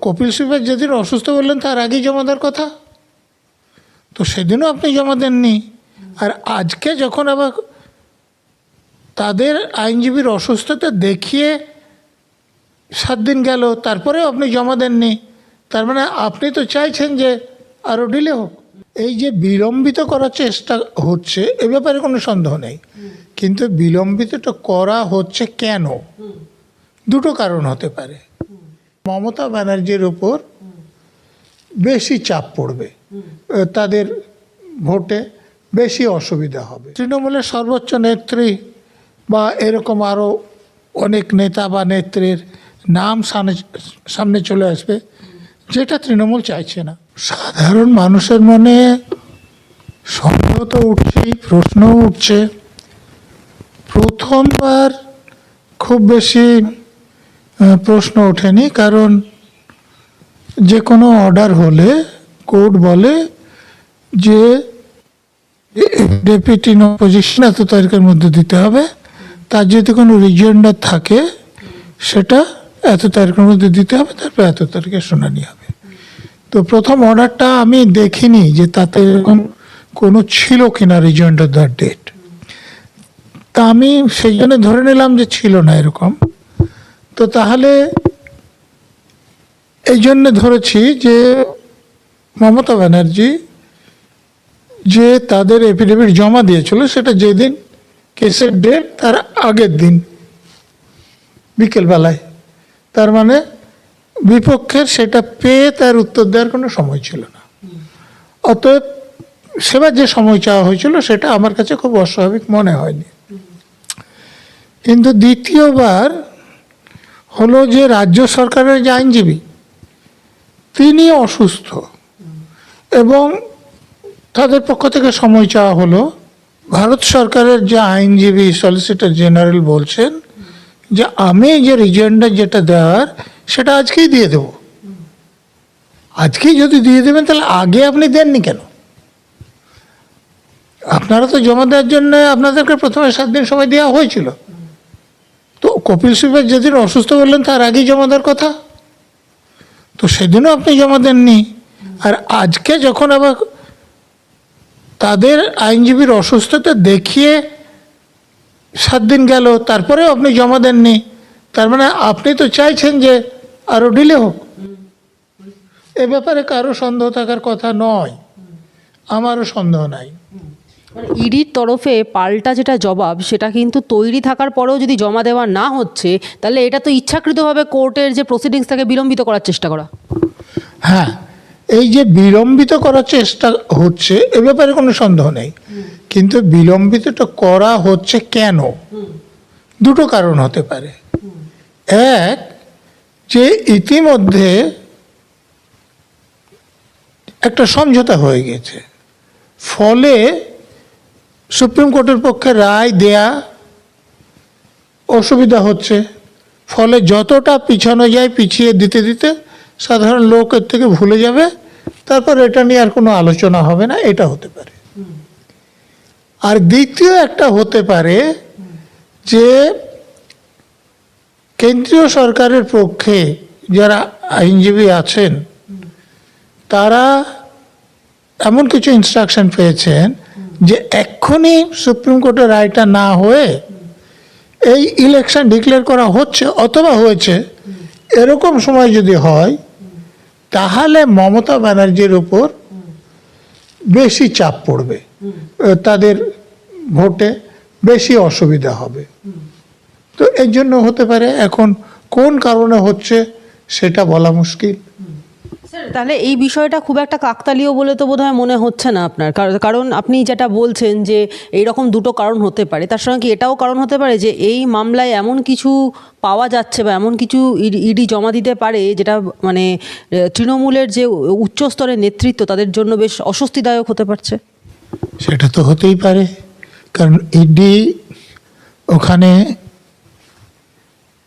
কপিল সিব্বল যেদিন অসুস্থ বললেন তার আগেই জমা দেওয়ার কথা, তো সেদিনও আপনি জমা দেননি। আর আজকে যখন আবার তাদের আইনজীবীর অসুস্থতা দেখিয়ে 7 দিন গেল, তারপরেও আপনি জমা দেননি। তার মানে আপনি তো চাইছেন যে আরও ডিলে হোক। এই যে বিলম্বিত করার চেষ্টা হচ্ছে এ ব্যাপারে কোনো সন্দেহ নেই, কিন্তু বিলম্বিতটা করা হচ্ছে কেন? দুটো কারণ হতে পারে। মমতা ব্যানার্জির উপর বেশি চাপ পড়বে, তাদের ভোটে বেশি অসুবিধা হবে। তৃণমূলের সর্বোচ্চ নেত্রী বা এরকম আরও অনেক নেতা বা নেত্রীর নাম সামনে চলে আসবে, যেটা তৃণমূল চাইছে না। সাধারণ মানুষের মনে সন্দেহ তো উঠছেই, প্রশ্নও উঠছে। প্রথমবার খুব বেশি প্রশ্ন ওঠেনি, কারণ যে কোনো অর্ডার হলে কোর্ট বলে যে ডেপুটি পজিশন এত তারিখের মধ্যে দিতে হবে, তার যদি কোনো রিজেন্ডার থাকে সেটা এত তারিখের মধ্যে দিতে হবে, তারপর এত তারিখে শুনানি হবে। তো প্রথম অর্ডারটা আমি দেখিনি যে তাতে এরকম কোনো ছিল কিনা রিজেন্ডার দেওয়ার ডেট, তা আমি সেই জন্য ধরে নিলাম যে ছিল না এরকম। তো তাহলে এই জন্য ধরেছি যে মমতা ব্যানার্জি যে তাদের এফিডেভিট জমা দিয়েছিল সেটা যেদিন কেসের ডেট তার আগের দিন বিকেলবেলায়, তার মানে বিপক্ষের সেটা পেয়ে তার উত্তর দেওয়ার কোনো সময় ছিল না। অতএব সেবার যে সময় চাওয়া হয়েছিল সেটা আমার কাছে খুব অস্বাভাবিক মনে হয়নি। কিন্তু দ্বিতীয়বার হলো যে রাজ্য সরকারের যে আইনজীবী তিনি অসুস্থ এবং তাদের পক্ষ থেকে সময় চাওয়া হলো। ভারত সরকারের যে আইনজীবী সলিসিটর জেনারেল বলছেন যে আমি যে রিজেন্ডার যেটা দেওয়ার সেটা আজকেই দিয়ে দেব। আজকেই যদি দিয়ে দেবেন তাহলে আগে আপনি দেননি কেন? আপনারা তো জমা দেওয়ার জন্য আপনাদেরকে প্রথমে 7 দিন সময় দেওয়া হয়েছিল। তো কপিল সিব্বল যেদিন অসুস্থ বললেন তার আগেই জমা দেওয়ার কথা, তো সেদিনও আপনি জমা দেননি। আর আজকে যখন আবার তাদের আইনজীবীর অসুস্থতা দেখিয়ে 7 দিন গেল, তারপরেও আপনি জমা দেননি। তার মানে আপনি তো চাইছেন যে আরও ডিলে হোক। এ ব্যাপারে কারো সন্দেহ থাকার কথা নয়, আমারও সন্দেহ নাই। ইডির তরফে পাল্টা যেটা জবাব সেটা কিন্তু তৈরি থাকার পরেও যদি জমা দেওয়া না হচ্ছে, তাহলে এটা তো ইচ্ছাকৃতভাবে কোর্টের যে প্রসিডিংস তাকে বিলম্বিত করার চেষ্টা করা। হ্যাঁ, এই যে বিলম্বিত করার চেষ্টা হচ্ছে এ ব্যাপারে কোনো সন্দেহ নেই, কিন্তু বিলম্বিতটা করা হচ্ছে কেন? দুটো কারণ হতে পারে। এক, যে ইতিমধ্যে একটা সমঝোতা হয়ে গেছে, ফলে সুপ্রিম কোর্টের পক্ষে রায় দেয়া অসুবিধা হচ্ছে। ফলে যতটা পিছানো যায় পিছিয়ে দিতে দিতে সাধারণ লোক এর থেকে ভুলে যাবে, তারপর এটা নিয়ে আর কোনো আলোচনা হবে না, এটা হতে পারে। আর দ্বিতীয় একটা হতে পারে যে কেন্দ্রীয় সরকারের পক্ষে যারা আইনজীবী আছেন তারা এমন কিছু ইনস্ট্রাকশন পেয়েছেন যে এক্ষুনি সুপ্রিম কোর্টের রায়টা না হয়ে এই ইলেকশন ডিক্লেয়ার করা হচ্ছে অথবা হয়েছে, এরকম সময় যদি হয় তাহলে মমতা ব্যানার্জির উপর বেশি চাপ পড়বে, তাদের ভোটে বেশি অসুবিধা হবে। তো এর জন্য হতে পারে। এখন কোন কারণে হচ্ছে সেটা বলা মুশকিল। তাহলে এই বিষয়টা খুব একটা কাকতালীয় বলে তো বোধহয় মনে হচ্ছে না আপনার, কারণ আপনি যেটা বলছেন যে এই রকম দুটো কারণ হতে পারে, তার সঙ্গে কি এটাও কারণ হতে পারে যে এই মামলায় এমন কিছু পাওয়া যাচ্ছে বা এমন কিছু ইডি জমা দিতে পারে যেটা মানে তৃণমূলের যে উচ্চস্তরের নেতৃত্ব তাদের জন্য বেশ অস্বস্তিদায়ক হতে পারছে? সেটা তো হতেই পারে, কারণ ইডি ওখানে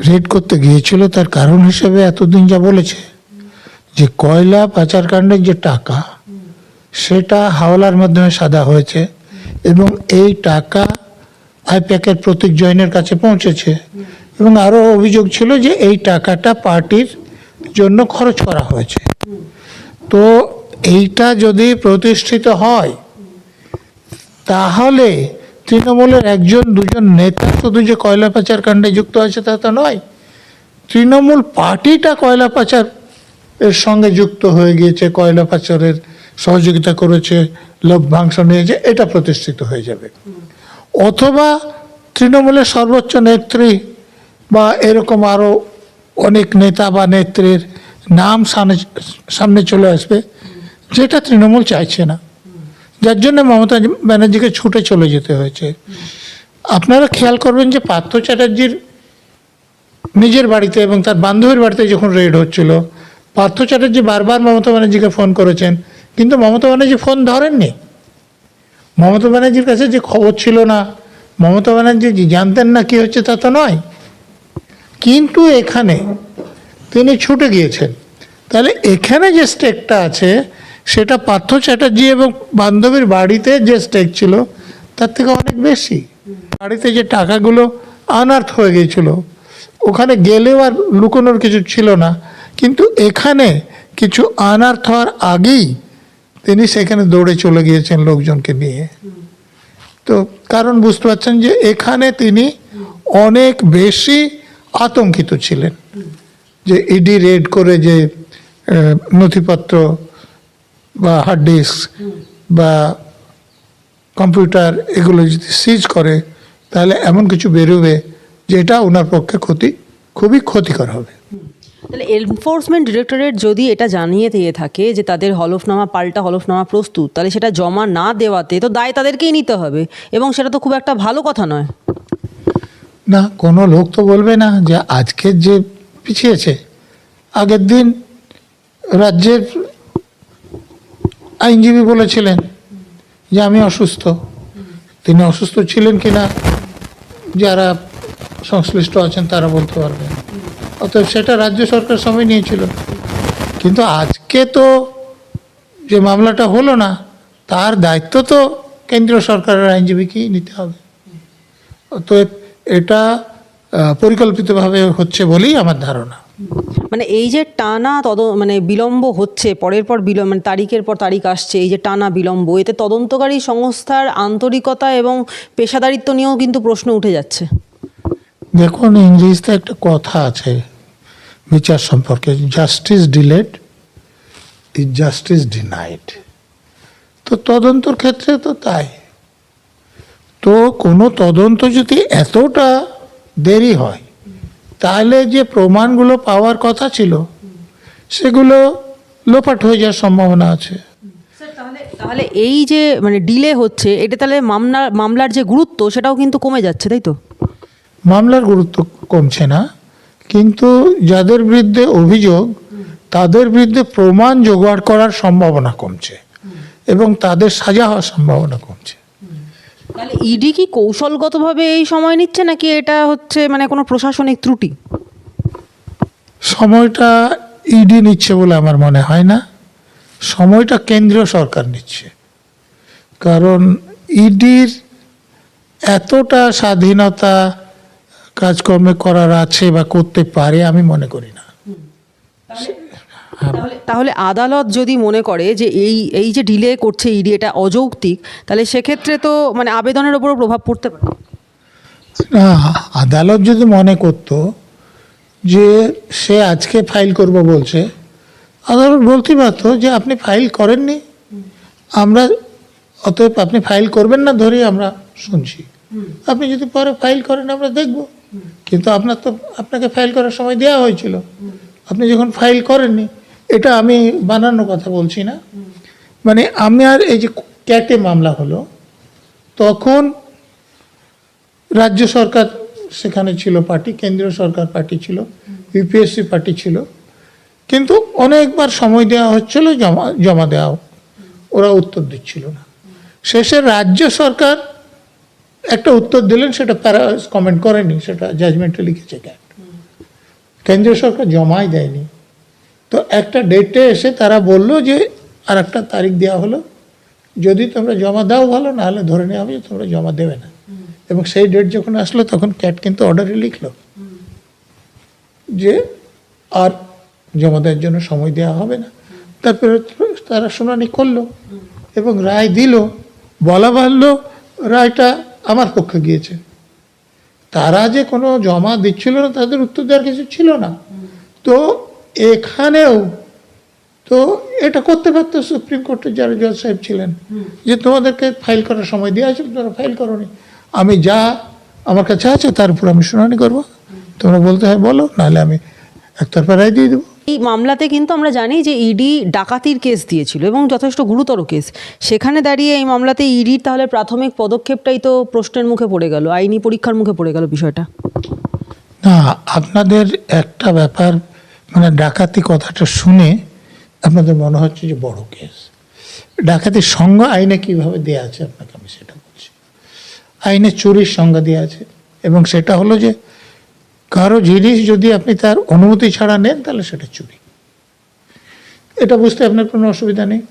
রেড করতে গিয়েছিল তার কারণ হিসেবে এতদিন যা বলেছে যে কয়লা পাচারকাণ্ডের যে টাকা সেটা হাওলার মাধ্যমে সাদা হয়েছে এবং এই টাকা আইপ্যাকের প্রতীক জৈনের কাছে পৌঁছেছে, এবং আরও অভিযোগ ছিল যে এই টাকাটা পার্টির জন্য খরচ করা হয়েছে। তো এইটা যদি প্রতিষ্ঠিত হয় তাহলে তৃণমূলের একজন দুজন নেতা শুধু যে কয়লা পাচার কাণ্ডে যুক্ত আছে তা তো নয়, তৃণমূল পার্টিটা কয়লা পাচার এর সঙ্গে যুক্ত হয়ে গিয়েছে, কয়লা পাচারের সহযোগিতা করেছে, লভ্যাংশ নিয়েছে, এটা প্রতিষ্ঠিত হয়ে যাবে। অথবা তৃণমূলের সর্বোচ্চ নেত্রী বা এরকম আরও অনেক নেতা বা নেত্রীর নাম সামনে চলে আসবে, যেটা তৃণমূল চাইছে না, যার জন্য মমতা ব্যানার্জিকে ছুটে চলে যেতে হয়েছে। আপনারা খেয়াল করবেন যে পার্থ চ্যাটার্জির নিজের বাড়িতে এবং তার বান্ধবীর বাড়িতে যখন রেড হচ্ছিল, পার্থ চ্যাটার্জি বারবার মমতা ব্যানার্জিকে ফোন করেছেন, কিন্তু মমতা ব্যানার্জি ফোন ধরেননি। মমতা ব্যানার্জির কাছে যে খবর ছিল না, মমতা ব্যানার্জি জানতেন না কি হচ্ছে তা তো নয়, কিন্তু এখানে তিনি ছুটে গিয়েছেন। তাহলে এখানে যে স্টেকটা আছে সেটা পার্থ চ্যাটার্জি এবং বান্ধবীর বাড়িতে যে স্টেক ছিল তার থেকে অনেক বেশি। বাড়িতে যে টাকাগুলো আনার্থ হয়ে গিয়েছিল, ওখানে গেলেও আর লুকোনোর কিছু ছিল না, কিন্তু এখানে কিছু আনার্থ হওয়ার আগেই তিনি সেখানে দৌড়ে চলে গিয়েছেন লোকজনকে নিয়ে। তো কারণ বুঝতে পারছেন যে এখানে তিনি অনেক বেশি আতঙ্কিত ছিলেন যে ইডি রেড করে যে নথিপত্র বা হার্ড ডিস্ক বা কম্পিউটার এগুলো যদি সিজ করে তাহলে এমন কিছু বেরোবে যেটা ওনার পক্ষে খুবই ক্ষতিকর হবে। তাহলে এনফোর্সমেন্ট ডিরেক্টরেট যদি এটা জানিয়ে দিয়ে থাকে যে তাদের হলফনামা, পাল্টা হলফনামা প্রস্তুত, তাহলে সেটা জমা না দেওয়াতে তো দায় তাদেরকেই নিতে হবে, এবং সেটা তো খুব একটা ভালো কথা নয়। না, কোনো লোক তো বলবে না যে আজকের যে পিছিয়েছে, আগের দিন রাজ্যের আইনজীবী বলেছিলেন যে আমি অসুস্থ। তিনি অসুস্থ ছিলেন কিনা যারা সংশ্লিষ্ট আছেন তারা বলতে পারবেন, অতএব সেটা রাজ্য সরকার সময় নিয়েছিল। কিন্তু আজকে তো যে মামলাটা হলো না, তার দায়িত্ব তো কেন্দ্রীয় সরকারের আইনজীবীকেই নিতে হবে। অতএব এটা পরিকল্পিতভাবে হচ্ছে বলেই আমার ধারণা। মানে এই যে টানা বিলম্ব হচ্ছে, পরের পর বিলম্ব, মানে তারিখের পর তারিখ আসছে, এই যে টানা বিলম্ব, এতে তদন্তকারী সংস্থার আন্তরিকতা এবং পেশাদারিত্ব নিয়েও কিন্তু প্রশ্ন উঠে যাচ্ছে। দেখুন, ইংরেজিতে একটা কথা আছে বিচার সম্পর্কে, justice delayed is justice denied. তো তদন্তর ক্ষেত্রে তো তাই। তো কোনো তদন্ত যদি এতটা দেরি হয় তাহলে যে প্রমাণগুলো পাওয়ার কথা ছিল সেগুলো লোপাট হয়ে যাওয়ার সম্ভাবনা আছে। তাহলে এই যে ডিলে হচ্ছে, এটা তাহলে মামলার যে গুরুত্ব সেটাও কিন্তু কমে যাচ্ছে, তাই তো? মামলার গুরুত্ব কমছে না, কিন্তু যাদের বিরুদ্ধে অভিযোগ তাদের বিরুদ্ধে প্রমাণ জোগাড় করার সম্ভাবনা কমছে এবং তাদের সাজা হওয়ার সম্ভাবনা কমছে। তাহলে ইডি কি কৌশলগতভাবে এই সময় নিচ্ছে, নাকি এটা হচ্ছে কোনো প্রশাসনিক ত্রুটি? সময়টা ইডি নিচ্ছে বলে আমার মনে হয় না, সময়টা কেন্দ্রীয় সরকার নিচ্ছে। কারণ ইডির এতটা স্বাধীনতা কাজকর্মে করার আছে বা করতে পারে আমি মনে করি না। তাহলে আদালত যদি মনে করে যে এই যে ডিলে করছে ইডি, এটা অযৌক্তিক, তাহলে সেক্ষেত্রে তো আবেদনের ওপরও প্রভাব পড়তে পারে। না, আদালত যদি মনে করতো যে সে আজকে ফাইল করব বলছে, আদালত বলতে পারতো যে আপনি ফাইল করেননি, আমরা অতএব আপনি ফাইল করবেন না ধরেই আমরা শুনছি, আপনি যদি পরে ফাইল করেন আমরা দেখব। কিন্তু আপনাকে ফাইল করার সময় দেওয়া হয়েছিল, আপনি যখন ফাইল করেননি, এটা আমি বানানো কথা বলছি না। আমি আর এই যে ক্যাটে মামলা হলো তখন রাজ্য সরকার সেখানে ছিল পার্টি, কেন্দ্রীয় সরকার পার্টি ছিল, ইউপিএসসি পার্টি ছিল, কিন্তু অনেকবার সময় দেওয়া হচ্ছিল জমা দেওয়া, ওরা উত্তর দিচ্ছিল না। শেষে রাজ্য সরকার একটা উত্তর দিলেন, সেটা কমেন্ট করেনি, সেটা জাজমেন্টে লিখেছে ক্যাট। কেন্দ্রীয় সরকার জমাই দেয়নি। তো একটা ডেটে এসে তারা বললো যে আর একটা তারিখ দেওয়া হলো, যদি তোমরা জমা দাও ভালো, না হলে ধরে নেওয়া হবে যে তোমরা জমা দেবে না। এবং সেই ডেট যখন আসলো তখন ক্যাট কিন্তু অর্ডারে লিখলো যে আর জমা দেওয়ার জন্য সময় দেওয়া হবে না। তারপরে তারা শুনানি করলো এবং রায় দিল। বলা বাহুল্য রায়টা আমার পক্ষে গিয়েছে। তারা যে কোনো জমা দিচ্ছিল না, তাদের উত্তর দেওয়ার কিছু ছিল না। তো এখানেও তো এটা করতে পারতো সুপ্রিম কোর্টের যারা জজ সাহেব ছিলেন, যে তোমাদেরকে ফাইল করার সময় দেওয়া আছে, তোমরা ফাইল করোনি, আমি যা আমার কাছে আছে তার উপর আমি শুনানি করবো, তোমরা বলতে হয় বলো, নাহলে আমি একতরফা রায় দিয়ে দেবো। এই মামলাতে কিন্তু আমরা জানি যে ইডি ডাকাতির কেস দিয়েছিল এবং যথেষ্ট গুরুতর কেস। সেখানে দাঁড়িয়ে এই মামলাতে ইডির তাহলে প্রাথমিক পদক্ষেপটাই তো প্রশ্নের মুখে পড়ে গেল, আইনি পরীক্ষার মুখে পড়ে গেল বিষয়টা। না, আপনাদের একটা ব্যাপার, মানে ডাকাতি কথাটা শুনে আপনাদের মনে হচ্ছে যে বড় কেস। ডাকাতির সংজ্ঞা আইনে কিভাবে দেওয়া আছে আপনাকে আমি সেটা বলছি। আইনে চুরির সংজ্ঞা দেওয়া আছে, এবং সেটা হলো যে কারো জিনিস যদি আপনি তার অনুমতি ছাড়া নেন তাহলে সেটা চুরি। এটা বুঝতে আপনার কোনো অসুবিধা নেই।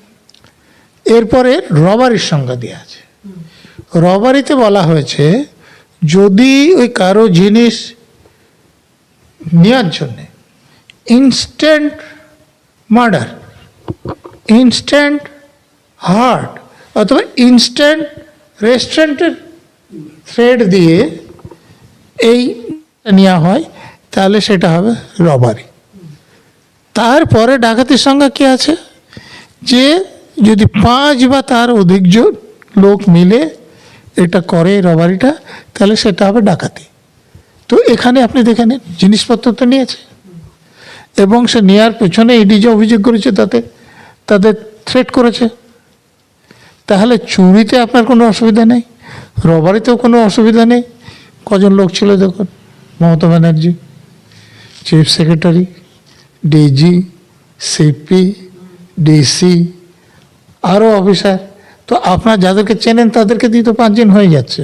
এরপরে রবারির সংজ্ঞা দেওয়া আছে। রবারিতে বলা হয়েছে যদি ওই কারো জিনিস নেওয়ার জন্যে ইনস্ট্যান্ট মার্ডার, ইনস্ট্যান্ট হার্ট অথবা ইনস্ট্যান্ট রেস্টুরেন্টের থ্রেড দিয়ে এই নেওয়া হয় তাহলে সেটা হবে রবারি। তারপরে ডাকাতির সংজ্ঞা কী আছে, যে যদি 5 বা তার অধিক লোক মিলে এটা করে রবারিটা, তাহলে সেটা হবে ডাকাতি। তো এখানে আপনি দেখে নিন, জিনিসপত্র তো নিয়েছে এবং সে নেওয়ার পেছনে ইডি যে অভিযোগ করেছে তাতে তাদের থ্রেট করেছে, তাহলে চুরিতে আপনার কোনো অসুবিধা নেই, রবারিতেও কোনো অসুবিধা নেই। কজন লোক ছিল দেখুন, Mamata Banerjee, chief secretary, DG, CP, DC, আরও অফিসার। তো আপনার যাদেরকে চেনেন তাদেরকে দিয়ে তো 5 জন হয়ে যাচ্ছে।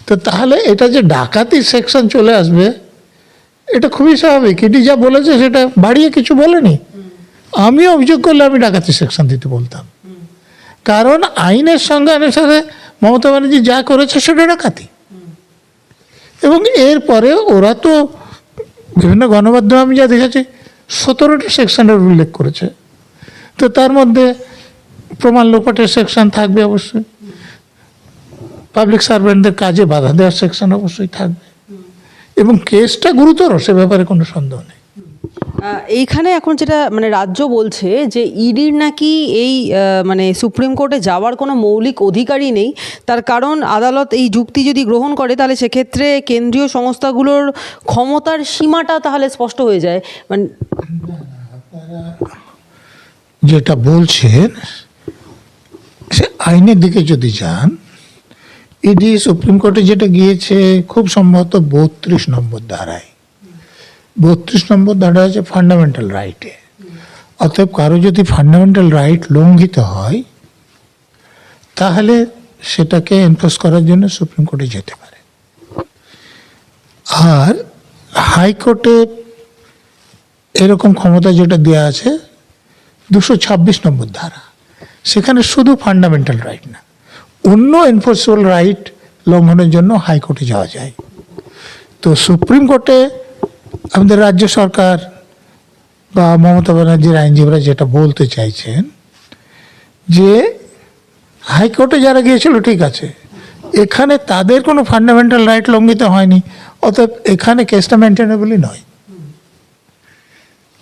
তো তাহলে এটা যে ডাকাতি সেকশন চলে আসবে, এটা খুবই স্বাভাবিক। এটি যা বলেছে সেটা বাড়িয়ে কিছু বলেনি। আমি অভিযোগ করলে আমি ডাকাতি সেকশন দিতে বলতাম, কারণ আইনের সঙ্গে অনুসারে মমতা ব্যানার্জি যা করেছে সেটা ডাকাতি। এবং এরপরে ওরা তো বিভিন্ন গণমাধ্যমে আমি যা দেখেছি 17টা সেকশনের উল্লেখ করেছে। তো তার মধ্যে প্রমাণ লোপাটের সেকশন থাকবে অবশ্যই, পাবলিক সার্ভেন্টদের কাজে বাধা দেওয়ার সেকশন অবশ্যই থাকবে, এবং কেসটা গুরুতর, সে ব্যাপারে কোনো সন্দেহ নেই। এইখানে এখন যেটা মানে রাজ্য বলছে যে ইডির নাকি এই মানে সুপ্রিম কোর্টে যাওয়ার কোনো মৌলিক অধিকারই নেই। তার কারণ আদালত এই যুক্তি যদি গ্রহণ করে তাহলে সেক্ষেত্রে কেন্দ্রীয় সংস্থাগুলোর ক্ষমতার সীমাটা তাহলে স্পষ্ট হয়ে যায়। মানে যেটা বলছেন সে আইনের দিকে যদি যান, ইডি সুপ্রিম কোর্টে যেটা গিয়েছে খুব সম্ভবত 32 নম্বর ধারায়। 32 নম্বর ধারা আছে ফান্ডামেন্টাল রাইটে। অতএব কারো যদি ফান্ডামেন্টাল রাইট লঙ্ঘিত হয় তাহলে সেটাকে এনফোর্স করার জন্য সুপ্রিম কোর্টে যেতে পারে। আর হাইকোর্টে এরকম ক্ষমতা যেটা দেওয়া আছে 226 নম্বর ধারা, সেখানে শুধু ফান্ডামেন্টাল রাইট না, অন্য এনফোর্সেবল রাইট লঙ্ঘনের জন্য হাইকোর্টে যাওয়া যায়। তো সুপ্রিম কোর্টে আমাদের রাজ্য সরকার বা মমতা ব্যানার্জির আইনজীবীরা যেটা বলতে চাইছেন যে হাইকোর্টে যারা গিয়েছিল ঠিক আছে, এখানে তাদের কোনো ফান্ডামেন্টাল রাইট লঙ্ঘিত হয়নি, অতএব এখানে কেসটা মেনটেনেবলই নয়।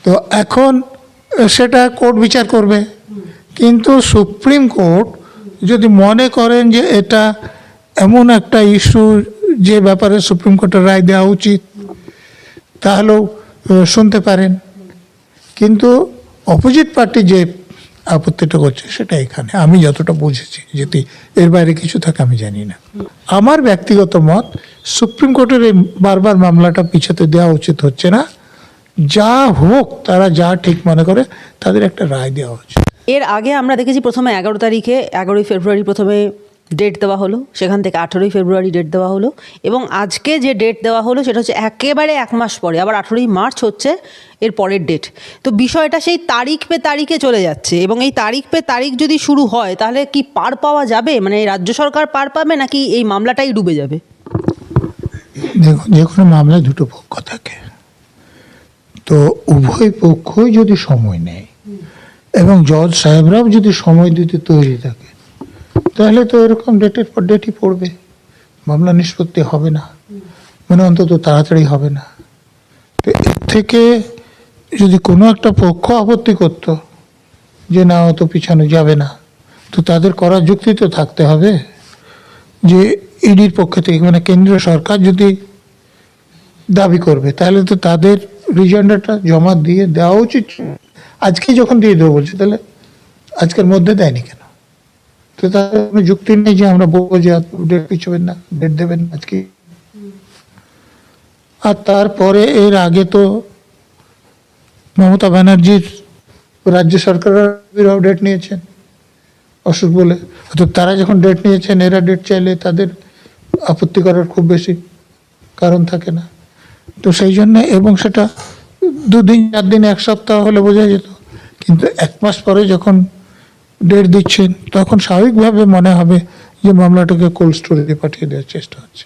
তো এখন সেটা কোর্ট বিচার করবে, কিন্তু সুপ্রিম কোর্ট যদি মনে করেন যে এটা এমন একটা ইস্যু যে ব্যাপারে সুপ্রিম কোর্টের রায় দেওয়া উচিত, তাহলেও শুনতে পারেন। কিন্তু অপোজিট পার্টি যে আপত্তিটা করছে সেটা এখানে আমি যতটা বুঝেছি, যদি এর বাইরে কিছু থাকে আমি জানি না। আমার ব্যক্তিগত মত, সুপ্রিম কোর্টের এই বারবার মামলাটা পিছাতে দেওয়া উচিত হচ্ছে না। যা হোক, তারা যা ঠিক মনে করে তাদের একটা রায় দেওয়া উচিত। এর আগে আমরা দেখেছি প্রথমে 11 তারিখে 11ই ফেব্রুয়ারি প্রথমে ডেট দেওয়া হলো, সেখান থেকে 18ই ফেব্রুয়ারি ডেট দেওয়া হলো, এবং আজকে যে ডেট দেওয়া হলো সেটা হচ্ছে একেবারে 1 মাস পরে, আবার 18ই মার্চ হচ্ছে এর পরের ডেট। তো বিষয়টা সেই তারিখ পে তারিখে চলে যাচ্ছে, এবং এই তারিখ পে তারিখ যদি শুরু হয় তাহলে কি পার পাওয়া যাবে? মানে রাজ্য সরকার পার পাবে নাকি এই মামলাটাই ডুবে যাবে? দেখুন, যে কোনো মামলায় দুটো পক্ষ থাকে। তো উভয় পক্ষই যদি সময় নেয় এবং জজ সাহেবরাও যদি সময় দিতে তৈরি থাকে, তাহলে তো এরকম ডেটের পর ডেটই পড়বে, মামলা নিষ্পত্তি হবে না, মানে অন্তত তাড়াতাড়ি হবে না। তো এর থেকে যদি কোনো একটা পক্ষ আপত্তি করত যে না অত পিছানো যাবে না, তো তাদের করার যুক্তি তো থাকতে হবে যে ইডির পক্ষ থেকে, মানে কেন্দ্রীয় সরকার যদি দাবি করবে, তাহলে তো তাদের রিজেন্ডারটা জমা দিয়ে দেওয়া উচিত। আজকেই যখন দিয়ে দেবো বলছে, তাহলে আজকের মধ্যে দেয়নি কেন? তো তাদের কোনো যুক্তি নেই যে আমরা বলবো যে ডেট পিছবেন না, ডেট দেবেন আজকে। আর তারপরে এর আগে তো মমতা ব্যানার্জির রাজ্য সরকারের ডেট নিয়েছেন অসুখ বলে, তো তারা যখন ডেট নিয়েছেন, এরা ডেট চাইলে তাদের আপত্তি করার খুব বেশি কারণ থাকে না। তো সেই জন্য, এবং সেটা 2 দিন 4 দিন 1 সপ্তাহ হলে বোঝা যেত, কিন্তু 1 মাস পরে যখন ডেট দিচ্ছেন, তখন স্বাভাবিকভাবে মনে হবে যে মামলাটাকে কোল্ড স্টোরেজে পাঠিয়ে দেওয়ার চেষ্টা হচ্ছে।